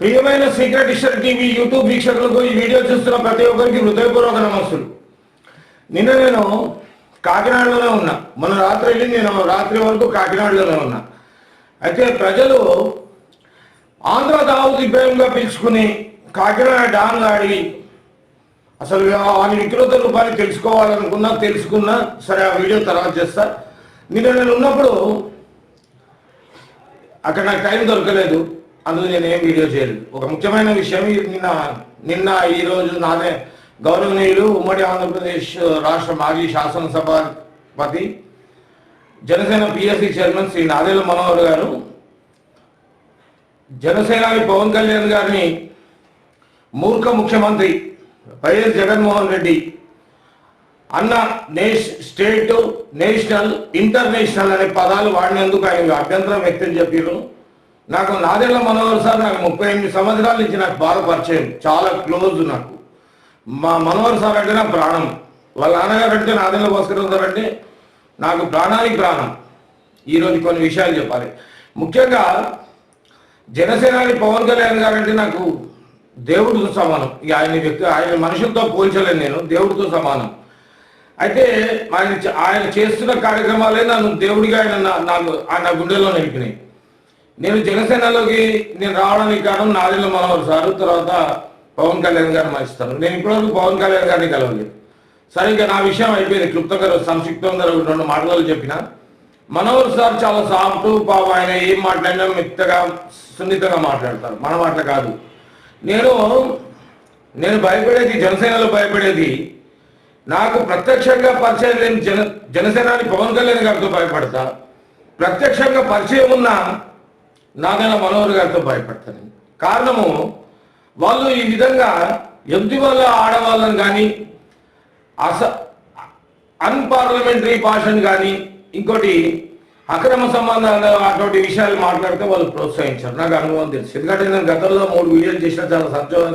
ప్రియమైన secret history TV YouTube వీక్షకులకు ఈ వీడియో చూస్తున్న ప్రతి ఒక్కరికి హృదయపూర్వక నమస్సులు. నిన్న నేను కాకినాడలోనే ఉన్నా. మొన్న రాత్రి వెళ్ళి నేను రాత్రి వరకు కాకినాడలోనే ఉన్నా. అయితే ప్రజలు ఆంధ్ర దావుది భయంగా పిలుచుకుని కాకినాడ డాన్ అడిగి అసలు వాని వికృత రూపాన్ని తెలుసుకున్నా. సరే, ఆ వీడియో తర్వాత చేస్తా. నిన్న నేను ఉన్నప్పుడు అక్కడ నాకు టైం దొరకలేదు, అందులో నేనేం వీడియో చేయలేదు. ఒక ముఖ్యమైన విషయం నిన్న ఈరోజు నాదే గౌరవనీయులు ఉమ్మడి ఆంధ్రప్రదేశ్ రాష్ట్ర మాజీ శాసనసభాపతి జనసేన పిఎస్సి చైర్మన్ శ్రీ నాదెళ్ల మనోహర్ గారు జనసేనాని పవన్ కళ్యాణ్ గారిని మూర్ఖ ముఖ్యమంత్రి వైఎస్ జగన్మోహన్ రెడ్డి అన్న స్టేట్, నేషనల్, ఇంటర్నేషనల్ అనే పదాలు వాడినందుకు ఆయన అభ్యంతరం వ్యక్తం చెప్పారు. నాకు నాదెళ్ల మనోహర్ సార్ నాకు 38 సంవత్సరాల నుంచి నాకు బాగా పరిచయం, చాలా క్లోజ్. నాకు మా మనోహర్ సార్ అంటే నా ప్రాణం. వాళ్ళ నాన్నగారు అంటే నాదెళ్ల భాస్కర్ సార్ అంటే నాకు ప్రాణానికి ప్రాణం. ఈరోజు కొన్ని విషయాలు చెప్పాలి. ముఖ్యంగా జనసేనాని పవన్ కళ్యాణ్ గారు అంటే నాకు దేవుడితో సమానం. ఇక ఆయన మనుషులతో పోల్చలేను, నేను దేవుడితో సమానం. అయితే ఆయన చేస్తున్న కార్యక్రమాలే నన్ను దేవుడిగా ఆయన గుండెల్లో నిలిపినాయి. నేను జనసేనలోకి రావడానికి కారణం నాదెళ్ల మనోహర్ సారు, తర్వాత పవన్ కళ్యాణ్ గారిని మర్చిస్తాను. నేను ఇప్పటివరకు పవన్ కళ్యాణ్ గారిని కలవలేదు. సరే, ఇంకా నా విషయం అయిపోయింది. క్లుప్తంగా సంక్షిప్తంగా 2 మాటలు చెప్పిన. మనోహర్ సార్ చాలా సాఫ్ట్ పాప. ఆయన ఏం మాట్లాడినా మెత్తగా సున్నితంగా మాట్లాడతారు, మన మాటలు కాదు. నేను భయపడేది, జనసేనలో భయపడేది నాకు ప్రత్యక్షంగా పరిచయం లేని జనసేనాని పవన్ కళ్యాణ్ గారితో భయపడతా, ప్రత్యక్షంగా పరిచయం ఉన్న నాదెళ్ల మనోహర్ గారితో భయపడతాను. కారణము, వాళ్ళు ఈ విధంగా ఎదుటి వాళ్ళ ఆడవాళ్ళని కానీ అన్పార్లమెంటరీ భాషను కానీ ఇంకోటి అక్రమ సంబంధాలు అటువంటి విషయాలు మాట్లాడితే వాళ్ళు ప్రోత్సహించారు. నాకు అనుభవం తెలుసు. ఎందుకంటే నేను గతంలో 3 వీడియోలు చేసిన, చాలా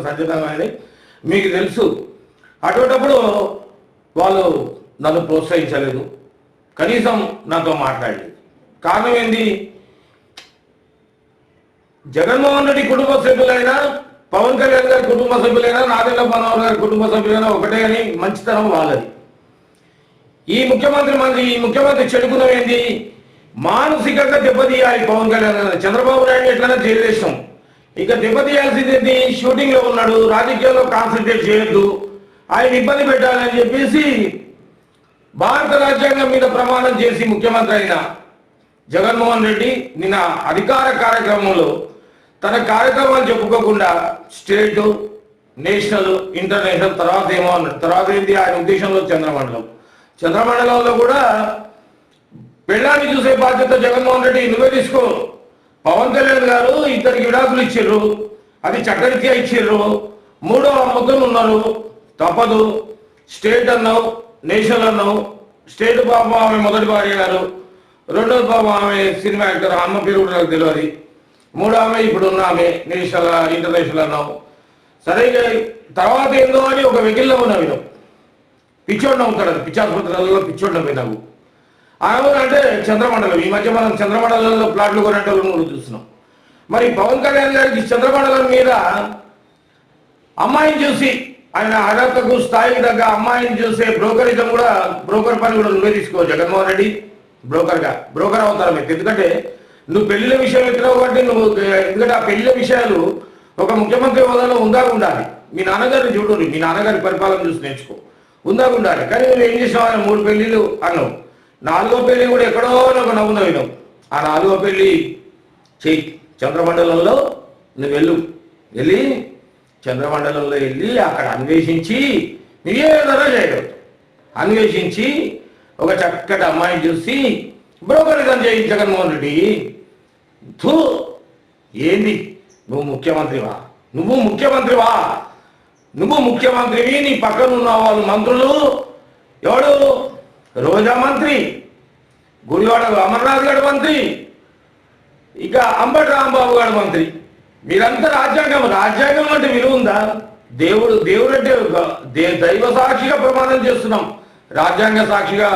సంచలనమైనవి మీకు తెలుసు. అటువంటిప్పుడు వాళ్ళు నన్ను ప్రోత్సహించలేదు, కనీసం నాతో మాట్లాడలేదు. కారణం ఏంది? జగన్మోహన్ రెడ్డి కుటుంబ సభ్యులైనా, పవన్ కళ్యాణ్ గారి కుటుంబ సభ్యులైనా, నాదెళ్ల మనోహర్ గారి కుటుంబ సభ్యులైనా ఒకటే అని మంచితనం వాళ్ళది. ఈ ముఖ్యమంత్రి చెడుకున్నది ఏంది? మానసికంగా దెబ్బతీయాలి పవన్ కళ్యాణ్ గారు. చంద్రబాబు నాయుడు ఎట్లయినా జైలు వేసాం, ఇక దెబ్బతీయాల్సింది షూటింగ్ లో ఉన్నాడు, రాజకీయాల్లో కాన్సన్ట్రేట్ చేయొద్దు, ఆయన ఇబ్బంది పెట్టాలని చెప్పేసి భారత రాజ్యాంగం మీద ప్రమాణం చేసి ముఖ్యమంత్రి అయిన జగన్మోహన్ రెడ్డి నిన్న అధికార కార్యక్రమంలో తన కార్యక్రమాలు చెప్పుకోకుండా స్టేట్, నేషనల్, ఇంటర్నేషనల్ తర్వాత ఏంటి ఆయన ఉద్దేశంలో చంద్రమండలంలో కూడా పెళ్ళాన్ని చూసే బాధ్యత జగన్మోహన్ రెడ్డి నువ్వే తీసుకో. పవన్ కళ్యాణ్ గారు 2 విడాకులు ఇచ్చిర్రు, అది చట్టరీత్యా ఇచ్చిర్రు. 3వ అమ్మకం ఉన్నారు, తప్పదు. స్టేట్ అన్నావు, నేషనల్ అన్నావు. స్టేట్ పాపం ఆమె మొదటి భార్య గారు, 2వ పాపం ఆమె సినిమా యాక్టర్, అమ్మ పేరు కూడా నాకు తెలియదు. 3వ ఆమె ఇప్పుడు ఉన్న ఆమె నేషనల్, ఇంటర్నేషనల్ అన్నావు. సరే, తర్వాత ఏందో అని ఒక వెకిల్లో ఉన్న వినం పిచ్చోడిన అవుతాడు. అది పిచ్చాసుపత్రులలో పిచ్చోడిన పోయినావు. ఆమె అంటే చంద్రమండలం. ఈ మధ్య మనం చంద్రమండలంలో ప్లాట్లు కొనేటోళ్ళను కూడా చూస్తున్నాం. మరి పవన్ కళ్యాణ్ గారికి చంద్రమండలం మీద అమ్మాయిని చూసి, ఆయన అర్హతకు స్థాయికి తగ్గ అమ్మాయిని చూసే బ్రోకరిజం కూడా, బ్రోకర్ పని కూడా నువ్వే తీసుకో జగన్మోహన్ రెడ్డి. బ్రోకర్ అవుతారు మీకు. ఎందుకంటే నువ్వు పెళ్లిల విషయం ఎత్తున్నావు కాబట్టి ఎందుకంటే ఆ పెళ్లిల విషయాలు ఒక ముఖ్యమంత్రి హోదాలో ఉండాలి. మీ నాన్నగారిని చూడండి, మీ నాన్నగారి పరిపాలన చూసి నేర్చుకో, ఉండాలి. కానీ నువ్వు ఏం చేసావు? ఆయన 3 పెళ్లిళ్ళు అన్నావు, 4వ పెళ్లి కూడా ఎక్కడో ఒక నవ్వున విన్నావు. ఆ 4వ పెళ్లి చెయ్యి. చంద్రమండలంలో నువ్వు వెళ్ళి చంద్రమండలంలో వెళ్ళి అక్కడ అన్వేషించి నువ్వేదైనా చేయగలవు. అన్వేషించి ఒక చక్కటి అమ్మాయిని చూసి బ్రోకరిజం చేయి జగన్మోహన్ రెడ్డి. ఏంది నువ్వు ముఖ్యమంత్రివి. నీ పక్కన ఉన్న వాళ్ళు మంత్రులు, ఎవడు రోజా మంత్రి, గుడివాడ అమర్నాథ్ గారు మంత్రి, ఇక అంబటి రాంబాబు గారు మంత్రి. మీరంతా రాజ్యాంగం అంటే విలువ ఉందా? దేవుడు అంటే దైవ సాక్షిగా ప్రమాణం చేస్తున్నాం, రాజ్యాంగ సాక్షిగా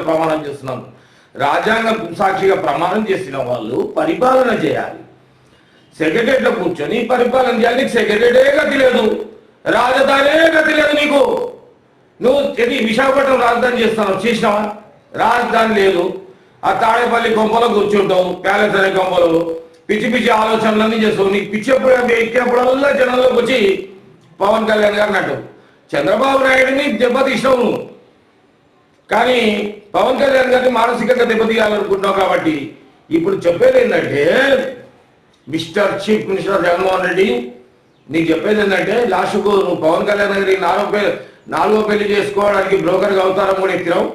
ప్రమాణం చేస్తున్నాం. రాజ్యాంగ సాక్షిగా ప్రమాణం చేసిన వాళ్ళు పరిపాలన చేయాలి. సెక్రటరీలో కూర్చొని పరిపాలన చేయాలి. నీకు సెక్రటరీ గతి లేదు, రాజధానే గతి లేదు నీకు. నువ్వు ఇది విశాఖపట్నం రాజధాని చేసినావా? రాజధాని లేదు. ఆ తాడేపల్లి కొంపలో కూర్చుంటావు, ప్యాలెస్ అనే కొంపలో పిచ్చి పిచ్చి ఆలోచనలన్నీ చేస్తావు. నీకు పిచ్చి ఎక్కినప్పుడల్లా జనంలోకి వచ్చి పవన్ కళ్యాణ్ గారిని అంటావు. చంద్రబాబు నాయుడిని దెబ్బతీసినావు నువ్వు, కానీ పవన్ కళ్యాణ్ గారిని మానసికంగా దెబ్బతీయాలనుకుంటున్నావు. కాబట్టి ఇప్పుడు చెప్పేది ఏంటంటే, mister chief minister Jaganmohan Reddy, నీకు చెప్పేది ఏంటంటే, లాస్ట్కు నువ్వు పవన్ కళ్యాణ్ గారి నాలుగో పెళ్లి చేసుకోవడానికి బ్రోకర్గా అవతారం కూడా ఎత్తినావు.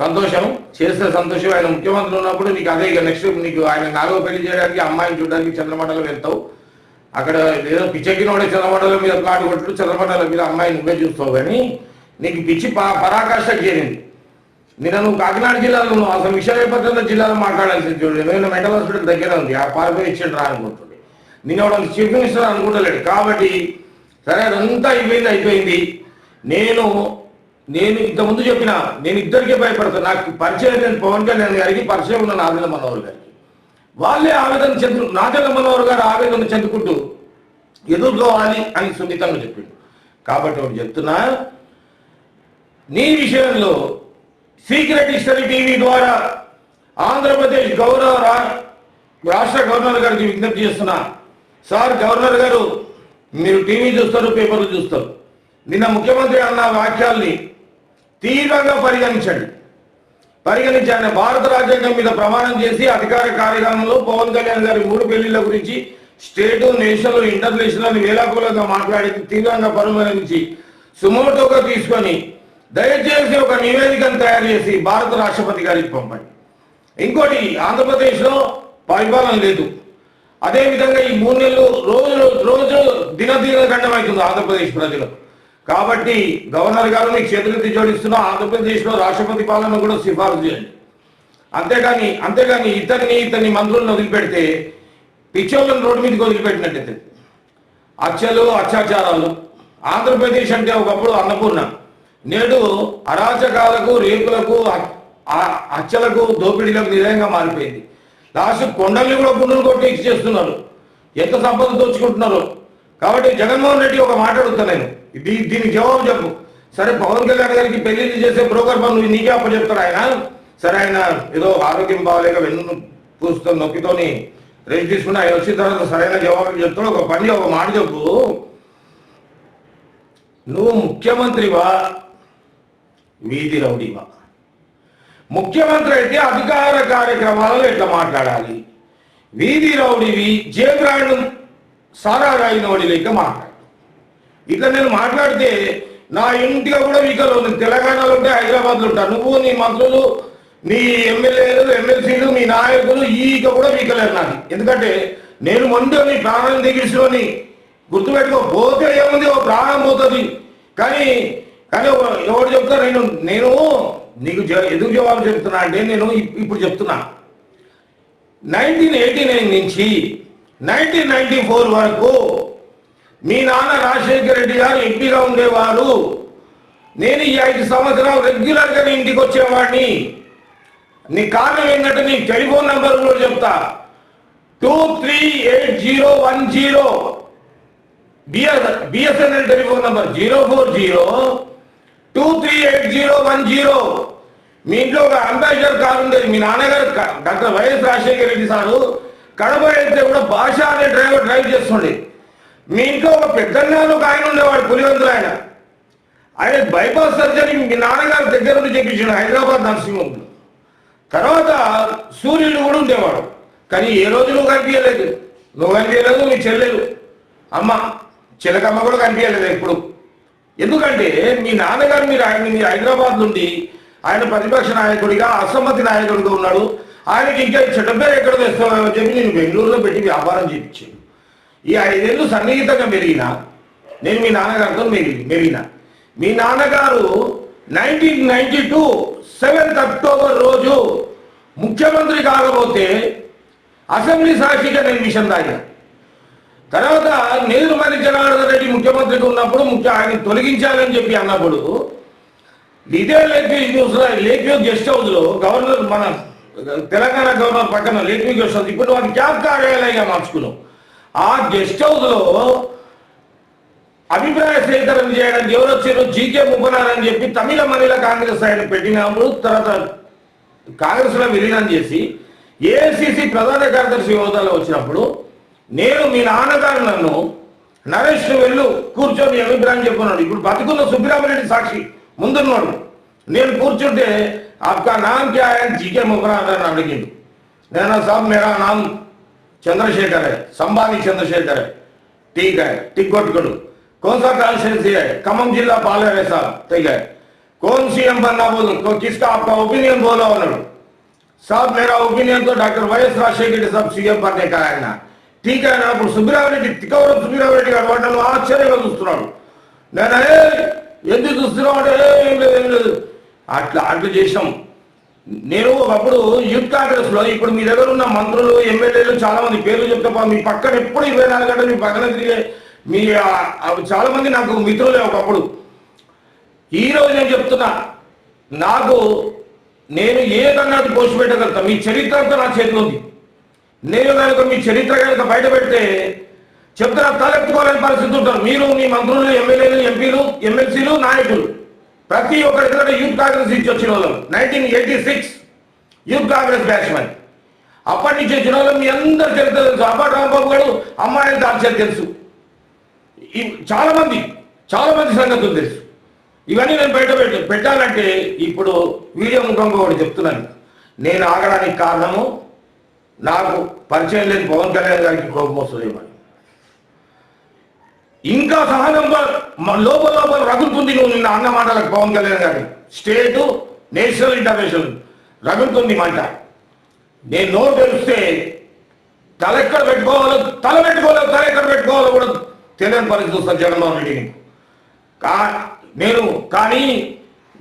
సంతోషం, చేస్తే సంతోషం. ఆయన ముఖ్యమంత్రి ఉన్నప్పుడు నీకు అదే ఇక నెక్స్ట్ నీకు ఆయన నాలుగో పెళ్లి చేయడానికి అమ్మాయిని చూడడానికి చంద్రమండలం వెళ్తావు. అక్కడ ఏదో పిచ్చెక్కినోడే చంద్రమండలం మీద ప్లాట్ కొట్టు, చంద్రమండలం మీద అమ్మాయి నువ్వే చూస్తావు. కానీ నీకు పిచ్చి పరాకాష్ఠకు చేరింది. నువ్వు కాకినాడ జిల్లాలో నువ్వు అసలు విశాఖపట్నం జిల్లాలో మాట్లాడాల్సింది చూడండి. నేను మెంటల్ హాస్పిటల్ దగ్గర ఉంది, ఆ పారిపోయి ఇచ్చిండు రా అనుకుంటుంది. నేను ఎవడ చీఫ్ మినిస్టర్ అనుకుంటలేడు. కాబట్టి సరే, అదంతా అయిపోయింది. నేను ఇంతకుముందు చెప్పిన, నేను ఇద్దరికే భయపడతాను. నాకు పరిచయం నేను పవన్ కళ్యాణ్ గారికి పరిచయం ఉన్న నాదెళ్ల మనోహర్ గారికి. వాళ్ళే ఆవేదన నాదెళ్ల మనోహర్ గారు ఆవేదన చెందుకుంటూ ఎదుర్కోవాలి అని సున్నితంగా చెప్పిండు. కాబట్టి ఒకటి చెప్తున్నా, నీ విషయంలో సీక్రెట్ హిస్టరీ టీవీ ద్వారా ఆంధ్రప్రదేశ్ రాష్ట్ర గవర్నర్ గారికి విజ్ఞప్తి చేస్తున్నా. సార్ గవర్నర్ గారు, మీరు టీవీ చూస్తారు, పేపర్లు చూస్తారు. నిన్న ముఖ్యమంత్రి అన్న వాక్యాల్ని తీవ్రంగా పరిగణించి ఆయన భారత రాజ్యాంగం మీద ప్రమాణం చేసి అధికార కార్యక్రమంలో పవన్ కళ్యాణ్ గారి 3 పెళ్లిళ్ల గురించి స్టేటు, నేషనల్, ఇంటర్నేషనల్ వేలాకులంగా మాట్లాడి తీవ్రంగా పరిగణించి సుమోటోగా తీసుకొని దయచేసి ఒక నివేదికను తయారు చేసి భారత రాష్ట్రపతి గారికి పంపండి. ఇంకోటి, ఆంధ్రప్రదేశ్లో పరిపాలన లేదు. అదేవిధంగా ఈ 3 నెలలు రోజు దినదిన గంటమవుతుంది ఆంధ్రప్రదేశ్ ప్రజలకు. కాబట్టి గవర్నర్ గారు మీకు చేతులెత్తి జోడిస్తున్నా, ఆంధ్రప్రదేశ్లో రాష్ట్రపతి పాలన కూడా సిఫారసు చేయండి. అంతేగాని ఇతని మంత్రులను వదిలిపెడితే పిచ్చోళ్ళని రోడ్డు మీదకి వదిలిపెట్టినట్టయితే అత్యాచారాలు. ఆంధ్రప్రదేశ్ అంటే ఒకప్పుడు అన్నపూర్ణ, నేడు అరాచకాలకు, రేపులకు, హత్యలకు, దోపిడీలకు నిలయంగా మారిపోయింది. లాస్ట్ కొండల్ని కూడా గుండెలు కొట్టి చేస్తున్నారు. ఎంత సంపద దోచుకుంటున్నారు. కాబట్టి జగన్మోహన్ రెడ్డి ఒక మాట అడుగుతా నేను, దీనికి జవాబు చెప్పు. సరే, పవన్ కళ్యాణ్ గారికి పెళ్లిళ్ళు చేసే బ్రోకర్ పనులు నీకే అప్పచెప్తారు ఆయన. సరే, ఆయన ఏదో ఆరోగ్యం బాగలేక వెన్ను పూస్తూ నొప్పితోని రెస్ట్ తీసుకుని ఆయన వచ్చిన తర్వాత సరైన జవాబు చెప్తాడు. ఒక మాట చెప్పు, నువ్వు ముఖ్యమంత్రివా, వీధి రౌడీవా? ముఖ్యమంత్రి అయితే అధికార కార్యక్రమాలలో ఎట్లా మాట్లాడాలి? వీధి రౌడీవి, జేబ్రాండ్ సారా రాయినోడి లెక్క మాట్లాడు. ఇట్లా నేను మాట్లాడితే నా ఇంటిగా కూడా వీకలు, తెలంగాణలో ఉంటే హైదరాబాద్లో ఉంటా. నువ్వు, నీ మంత్రులు, నీ ఎమ్మెల్యేలు, ఎమ్మెల్సీలు, మీ నాయకులు ఈక కూడా వీకలేరు నాకు. ఎందుకంటే నేను ముందు నీ ప్రాణం దిగిసుకొని గుర్తుపెట్టుకోపోతే ఏముంది, ఓ ప్రాణం పోతుంది. కానీ ఎవరు చెప్తారు? నేను నీకు ఎందుకు జవాబు చెప్తున్నా అంటే, నేను ఇప్పుడు చెప్తున్నా, 1989 నుంచి 1994 వరకు మీ నాన్న రాజశేఖర రెడ్డి గారు ఎంపీగా ఉండేవారు. నేను ఈ 5 సంవత్సరాలు రెగ్యులర్గా నీ ఇంటికి వచ్చేవాడిని. నీ కారణం ఏంటంటే నీ టెలిఫోన్ నెంబర్ కూడా చెప్తా, 238010 బిఎస్ఎన్ఎల్ టెలిఫోన్ నెంబర్ 040238010. మీ ఇంట్లో ఒక అంబాసిడర్ కారు ఉండేది. మీ నాన్నగారు doctor YS Rajasekhara Reddy sir Kadapa వెళ్తే కూడా భాష అనే డ్రైవ్ చేస్తుండే. మీ ఇంట్లో ఒక పెద్దన్నాను ఒక ఆయన ఉండేవాడు, పులివెందులు ఆయన బైపాస్ సర్జరీ మీ నాన్నగారు దగ్గర నుండి చేయించాడు హైదరాబాద్ నర్సింగ్ హోమ్లో. తర్వాత సూర్యుడు కూడా ఉండేవాడు. కానీ ఏ రోజు నువ్వు కనిపించలేదు, మీ చెల్లెలు అమ్మ చిలకమ్మ కూడా కనిపించలేదు ఎప్పుడు. ఎందుకంటే మీ నాన్నగారు మీరు హైదరాబాద్ నుండి ఆయన ప్రతిపక్ష నాయకుడిగా, అసమ్మతి నాయకుడిగా ఉన్నాడు. ఆయనకి ఇంకా చెడ్డ పేరు ఎక్కడ తెస్తామని చెప్పి నేను బెంగళూరులో పెట్టి వ్యాపారం చేయించాను. ఈ 5 ఏళ్ళు సన్నిహితంగా పెరిగినా నేను మీ నాన్నగారితో మెరిగిన. మీ నాన్నగారు 1992 7th అక్టోబర్ రోజు ముఖ్యమంత్రి కాకపోతే అసెంబ్లీ సాక్షిగా నేను విషయం తాగిన. తర్వాత నేదురుమల్లి జనార్దన్ రెడ్డి ముఖ్యమంత్రిగా ఉన్నప్పుడు ఆయన తొలగించాలని చెప్పి అన్నప్పుడు ఇదే లేక్వ్యూ గెస్ట్ హౌస్లో గవర్నర్, మన తెలంగాణ గవర్నర్ పక్కన లేక్వ్యూ గెస్ట్ హౌస్, ఇప్పుడు వాటి క్యాంప్ కార్యాలయంగా మార్చుకున్నాం. ఆ గెస్ట్ హౌస్ లో అభిప్రాయ సేకరణ చేయడానికి ఎవరు వచ్చారు? జీకే ముప్పనార్ అని చెప్పి తమిళ మహిళ కాంగ్రెస్ ఆయన పెట్టినప్పుడు తర్వాత కాంగ్రెస్ లో విలీనం చేసి ఏఐసిసి ప్రధాన కార్యదర్శి హోదాలో వచ్చినప్పుడు నేను మీ నాన్నగారు నన్ను నరేష్ వెళ్ళు కూర్చొని అభిప్రాయం చెప్పున్నాడు. ఇప్పుడు బతుకున్న సుబ్బిరామరెడ్డి సాక్షి ముందున్నాడు. నేను కూర్చుంటే आपका नाम क्या है? जीके मुखराज అని అడిగిండు. నేను సాబ్ मेरा नाम चंद्रशेखर है, संभानी चंद्रशेखर है. ठीक है, टिक करो. कौन सा कॉन्स्टिट्यूंसी है? खम्मम जिला पाले है साहब. ठीक है, कौन सीएम बनना बोलो, किसका आपका ओपिनियन बोलो अన్నాడు. साहब मेरा ओपिनियन तो डॉक्टर వైఎస్ రాజశేఖర్ साहब सीएम बनने का है ना. ठीक है ना. ఇప్పుడు సుబ్బిరామరెడ్డి తిక్కవరం సుబ్బిరామరెడ్డి గారు వాటిని ఆశ్చర్యంగా చూస్తున్నాడు. నేను ఎందుకు చూస్తున్నావు అంటే ఏం లేదు అట్లా చేసాం. నేను ఒకప్పుడు యూత్ కాంగ్రెస్ లో ఇప్పుడు మీ దగ్గర ఉన్న మంత్రులు ఎమ్మెల్యేలు చాలా మంది పేర్లు చెప్తా మీ పక్కన ఎప్పుడు 24 గంటలు మీ పక్కన తిరిగే మీ చాలా మంది నాకు మిత్రులే ఒకప్పుడు. ఈ రోజు నేను చెప్తున్నా, నేను ఏ కన్నాటి పోస్ట్ పెట్టగలుగుతా. మీ చరిత్ర అంతా నా చేతిలో ఉంది. నేను కనుక మీ చరిత్ర కనుక బయట పెడితే చెప్తున్నా తలెత్తుకోలేని పరిస్థితి ఉంటారు. మీరు మీ మంత్రులు ఎమ్మెల్యేలు ఎంపీలు ఎమ్మెల్సీలు నాయకులు ప్రతి ఒక్కరి యూత్ కాంగ్రెస్ నుంచి వచ్చిన వాళ్ళు 1986 యూత్ కాంగ్రెస్ బ్యాచ్మెన్. అప్పటి నుంచి వచ్చిన వాళ్ళు మీ అందరు చరిత్ర తెలుసు. అప్పటి రాంబాబు గారు అమ్మాయిని దాల్చేది తెలుసు. చాలా మంది సంగతులు తెలుసు. ఇవన్నీ నేను బయట పెట్టాలంటే ఇప్పుడు వీడియో ముఖంగా ఒకటి చెప్తున్నాను. నేను ఆగడానికి కారణము నాకు పరిచయం లేని పవన్ కళ్యాణ్ గారికి కోపం వస్తుందేమని. ఇంకా సహనంగా లోపల రగులుతుంది. నువ్వు నిన్న అన్న మాటలకు పవన్ కళ్యాణ్ గారి స్టేటు నేషనల్ ఇంటర్నేషనల్ రగులుతుంది మాట. నేను నోరు తెలిస్తే తల ఎక్కడ పెట్టుకోవాలో తల ఎక్కడ పెట్టుకోవాలో కూడా తెలియని పరిస్థితి వస్తాను జగన్మోహన్ రెడ్డిని. కానీ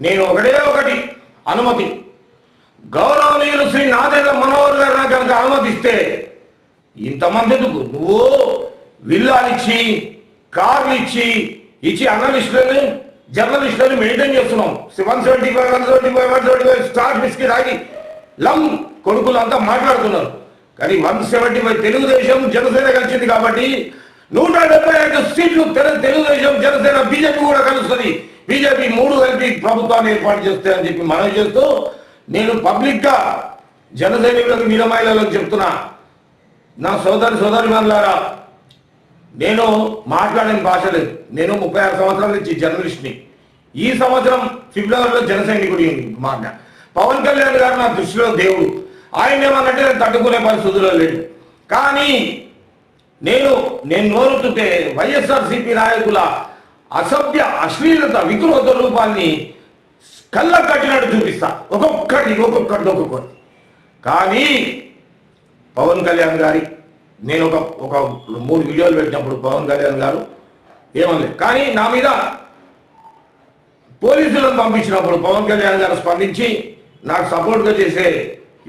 నేను ఒకటి అనుమతి గౌరవనీయులు శ్రీ నాదేంద్ర మనోహర్ గారు నాకు కనుక అనుమతిస్తే ఇంతమంది ఎందుకు నువ్వు విల్లాలిచ్చి కార్లు ఇచ్చి అనలిస్టులని జర్నలిస్టులని మెయింటైన్ చేస్తున్నాం. 175 స్టార్ బిస్కెట్ ఆగి లమ్ కొడుకులు అంతా మాట్లాడుతున్నారు. కానీ 175 తెలుగుదేశం జనసేన కలిసింది కాబట్టి 175 సీట్లు తెలుగుదేశం జనసేన బీజేపీ కూడా కలుస్తుంది. బీజేపీ 3 కలిపి ప్రభుత్వాన్ని ఏర్పాటు చేస్తాయని చెప్పి మనం చేస్తూ నేను పబ్లిక్ గా జనసైనికులకు వీరమహిళలకు చెప్తున్నా, నా సోదరిమణులారా, నేను మాట్లాడని భాష లేదు. నేను 36 సంవత్సరాల నుంచి జర్నలిస్ట్ని. ఈ సంవత్సరం ఫిబ్రవరిలో జనసైనికుడి మాట. పవన్ కళ్యాణ్ గారు నా దృష్టిలో దేవుడు. ఆయన ఏమన్నట్టే నేను తట్టుకునే పరిస్థితుల్లో లేడు. కానీ నేను నోరుతుంటే వైఎస్ఆర్సీపీ నాయకుల అసభ్య అశ్లీలత వికృత రూపాన్ని కళ్ళ కట్టినట్టు చూపిస్తా. ఒక్కొక్కటి. కానీ పవన్ కళ్యాణ్ గారి నేను ఒక 3 వీడియోలు పెట్టినప్పుడు పవన్ కళ్యాణ్ గారు ఏమనలేదు. కానీ నా మీద పోలీసులను పంపించినప్పుడు పవన్ కళ్యాణ్ గారు స్పందించి నాకు సపోర్ట్గా చేసే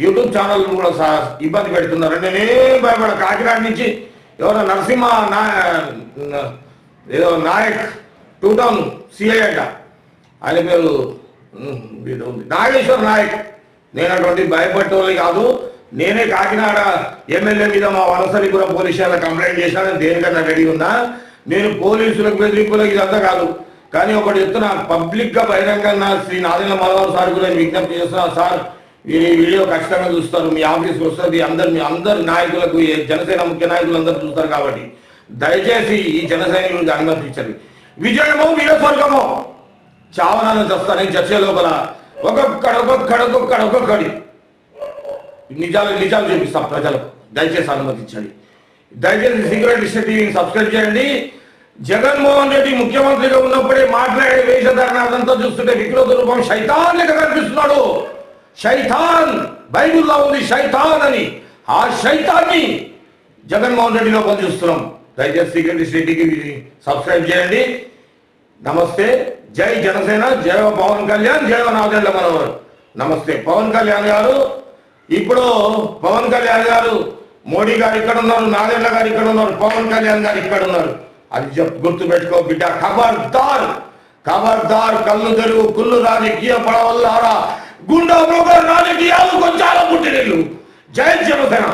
యూట్యూబ్ ఛానల్ కూడా ఇబ్బంది పెడుతున్నారు. నేనేం భయపడ. కాకినాడ నుంచి ఎవరో నరసింహ ఏదో నాయక్ 2 టౌన్ సిఐ అంట, ఆయన పేరు నాగేశ్వర్ నాయక్. నేను అటువంటి భయపడేవాళ్ళు కాదు. నేనే కాకినాడ ఎమ్మెల్యే మీద మా వనసరిపురం పోలీస్ స్టేషన్లో కంప్లైంట్ చేశాను. దేనికన్నా రెడీ ఉన్నా. నేను పోలీసులకు బెదిరింపులకు ఇదంతా కాదు. కానీ ఒకటి చెప్తున్నా, పబ్లిక్గా బహిరంగంగా శ్రీ నాదేంద్ర మనోహర్ సార్ కూడా నేను విజ్ఞప్తి చేస్తున్నా. సార్ ఈ వీడియో ఖచ్చితంగా చూస్తారు, మీ ఆఫీస్కి వస్తుంది, అందరు నాయకులకు జనసేన ముఖ్య నాయకులు అందరూ చూస్తారు. కాబట్టి దయచేసి ఈ జనసైనికులకు అనుమతించండి. విజయమో వీరస్వర్గమో చావనాన్ని చస్తానని చర్చే లోపల ఒక్కొక్కడి నిజాలు చూపిస్తాం ప్రజలకు. దయచేసి అనుమతించండి. దయచేసి సీక్రెట్ లిస్ట్ టీవీని సబ్స్క్రైబ్ చేయండి. జగన్మోహన్ రెడ్డి ముఖ్యమంత్రిగా ఉన్నప్పుడే మాట్లాడే వేషధారణ అదంతా చూస్తుంటే వికృత రూపం శైతాన్ లెక్క కనిపిస్తున్నాడు. శైతాన్ బైబిల్లో ఉంది శైతాన్ అని. ఆ శైతాన్ని జగన్మోహన్ రెడ్డిలో పనిచేస్తున్నాం. దయచేసి సీక్రెట్ లిస్ట్ టీవీని సబ్స్క్రైబ్ చేయండి. నమస్తే. జై జనసేన, జయ పవన్ కళ్యాణ్, జయ నాదేంద్ర మనోహర్. నమస్తే. పవన్ కళ్యాణ్ గారు ఇప్పుడు పవన్ కళ్యాణ్ గారు మోడీ గారు ఇక్కడ ఉన్నారు, నాదేంద్ర గారు ఇక్కడ ఉన్నారు, పవన్ కళ్యాణ్ గారు ఇక్కడ ఉన్నారు. అది గుర్తు పెట్టుకో బిడ్డ. ఖబర్దార్ కళ్ళు తెరువు కుళ్ళు రాజకీయ పడవల్లారా గుండా రాజకీయాలు కొంచెం పుట్టినీళ్ళు. జై జనసేన.